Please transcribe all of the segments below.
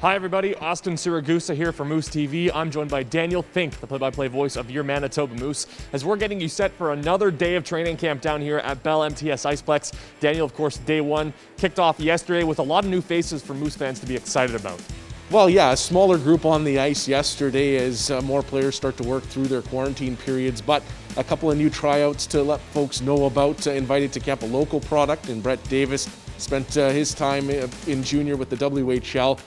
Hi everybody, Austin Siragusa here for MooseTV. I'm joined by Daniel Fink, the play-by-play voice of your Manitoba Moose, as we're getting you set for another day of training camp down here at Bell MTS Iceplex. Daniel, of course, day one kicked off yesterday with a lot of new faces for Moose fans to be excited about. Well, yeah, a smaller group on the ice yesterday as more players start to work through their quarantine periods, but a couple of new tryouts to let folks know about. Invited to camp a local product, and Brett Davis spent his time in junior with the WHL,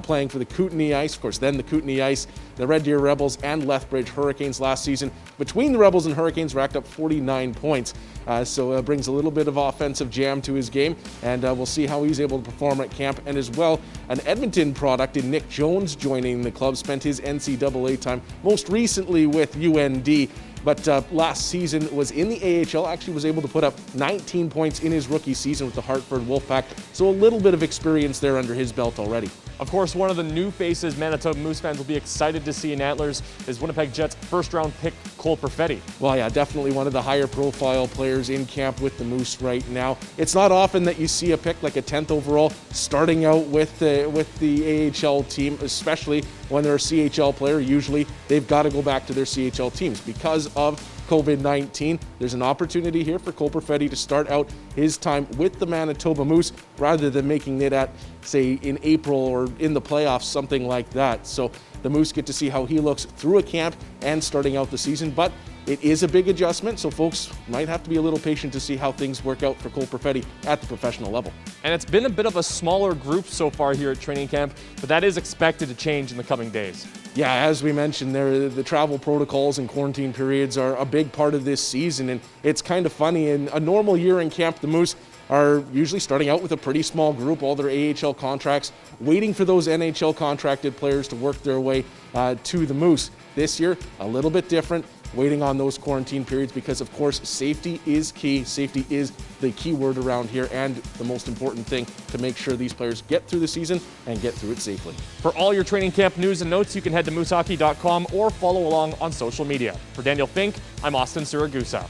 playing for the Kootenay Ice, of course, then the Kootenay Ice, the Red Deer Rebels, and Lethbridge Hurricanes last season. Between the Rebels and Hurricanes, racked up 49 points. So brings a little bit of offensive jam to his game, and we'll see how he's able to perform at camp. And as well, an Edmonton product in Nick Jones joining the club, spent his NCAA time most recently with UND. But last season was in the AHL, actually was able to put up 19 points in his rookie season with the Hartford Wolfpack. So a little bit of experience there under his belt already. Of course, one of the new faces Manitoba Moose fans will be excited to see in Antlers is Winnipeg Jets first-round pick Cole Perfetti. Well, yeah, definitely one of the higher-profile players in camp with the Moose right now. It's not often that you see a pick like a 10th overall starting out with the AHL team, especially when they're a CHL player. Usually, they've got to go back to their CHL teams because of COVID-19. There's an opportunity here for Cole Perfetti to start out his time with the Manitoba Moose rather than making it at, say, in April or in the playoffs, something like that. So the Moose get to see how he looks through a camp and starting out the season, but it is a big adjustment, so folks might have to be a little patient to see how things work out for Cole Perfetti at the professional level. And it's been a bit of a smaller group so far here at training camp, but that is expected to change in the coming days. Yeah, as we mentioned there, the travel protocols and quarantine periods are a big part of this season, and it's kind of funny. In a normal year in camp, the Moose are usually starting out with a pretty small group, all their AHL contracts, waiting for those NHL contracted players to work their way to the Moose. This year, a little bit different, waiting on those quarantine periods because, of course, safety is key. Safety is the key word around here and the most important thing to make sure these players get through the season and get through it safely. For all your training camp news and notes, you can head to moosehockey.com or follow along on social media. For Daniel Fink, I'm Austin Siragusa.